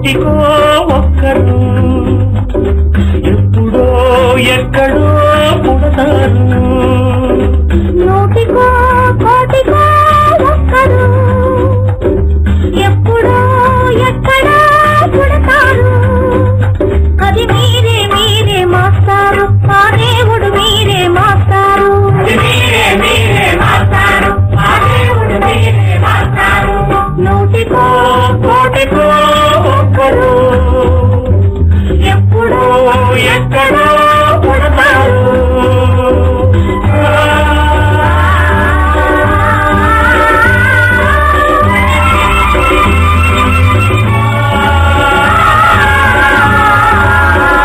కోటికో ఒక్కరు ఎప్పుడో ఎక్కడో పుడతారు. నూటికో కోటికో ఒక్కరు ఎప్పుడో ఎక్కడో పుడతారు. అది మీరే మీరే మాస్తారు, ఆ దేవుడు మీరే మాస్తారు. నూటికో కోటికో ఒక్కరు ఎప్పుడో ఎక్కడో